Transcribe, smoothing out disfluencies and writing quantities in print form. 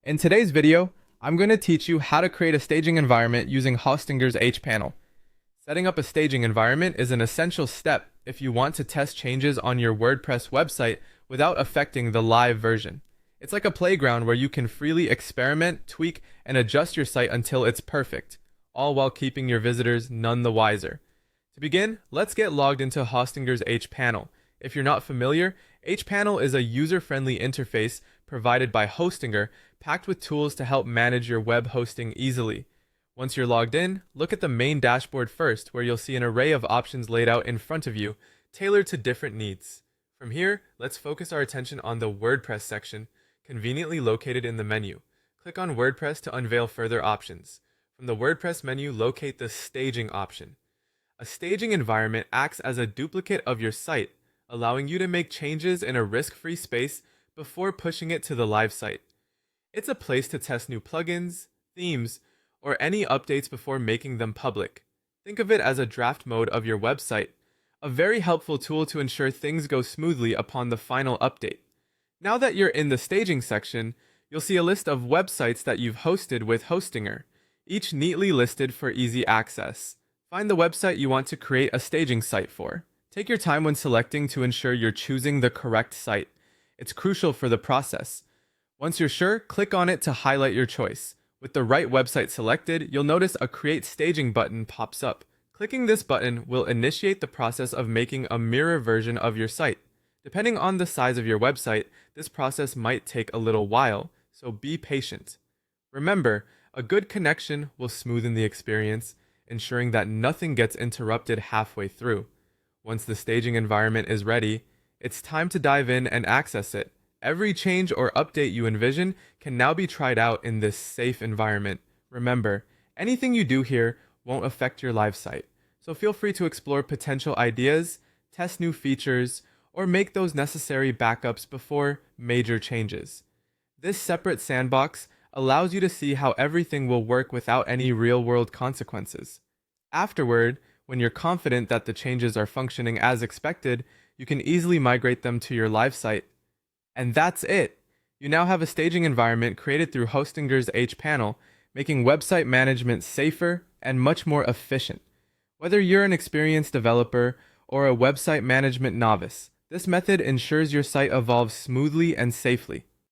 In today's video, I'm going to teach you how to create a staging environment using Hostinger's hPanel. Setting up a staging environment is an essential step if you want to test changes on your WordPress website without affecting the live version. It's like a playground where you can freely experiment, tweak, and adjust your site until it's perfect, all while keeping your visitors none the wiser. To begin, let's get logged into Hostinger's hPanel. If you're not familiar, hPanel is a user-friendly interface provided by Hostinger, packed with tools to help manage your web hosting easily. Once you're logged in, look at the main dashboard first, where you'll see an array of options laid out in front of you, tailored to different needs. From here, let's focus our attention on the WordPress section, conveniently located in the menu. Click on WordPress to unveil further options. From the WordPress menu, locate the Staging option. A staging environment acts as a duplicate of your site, allowing you to make changes in a risk-free space before pushing it to the live site. It's a place to test new plugins, themes, or any updates before making them public. Think of it as a draft mode of your website, a very helpful tool to ensure things go smoothly upon the final update. Now that you're in the staging section, you'll see a list of websites that you've hosted with Hostinger, each neatly listed for easy access. Find the website you want to create a staging site for. Take your time when selecting to ensure you're choosing the correct site. It's crucial for the process. Once you're sure, click on it to highlight your choice. With the right website selected, you'll notice a Create Staging button pops up. Clicking this button will initiate the process of making a mirror version of your site. Depending on the size of your website, this process might take a little while, so be patient. Remember, a good connection will smoothen the experience, ensuring that nothing gets interrupted halfway through. Once the staging environment is ready, it's time to dive in and access it. Every change or update you envision can now be tried out in this safe environment. Remember, anything you do here won't affect your live site, so feel free to explore potential ideas, test new features, or make those necessary backups before major changes. This separate sandbox allows you to see how everything will work without any real-world consequences. Afterward, when you're confident that the changes are functioning as expected, you can easily migrate them to your live site. And that's it! You now have a staging environment created through Hostinger's hPanel, making website management safer and much more efficient. Whether you're an experienced developer or a website management novice, this method ensures your site evolves smoothly and safely.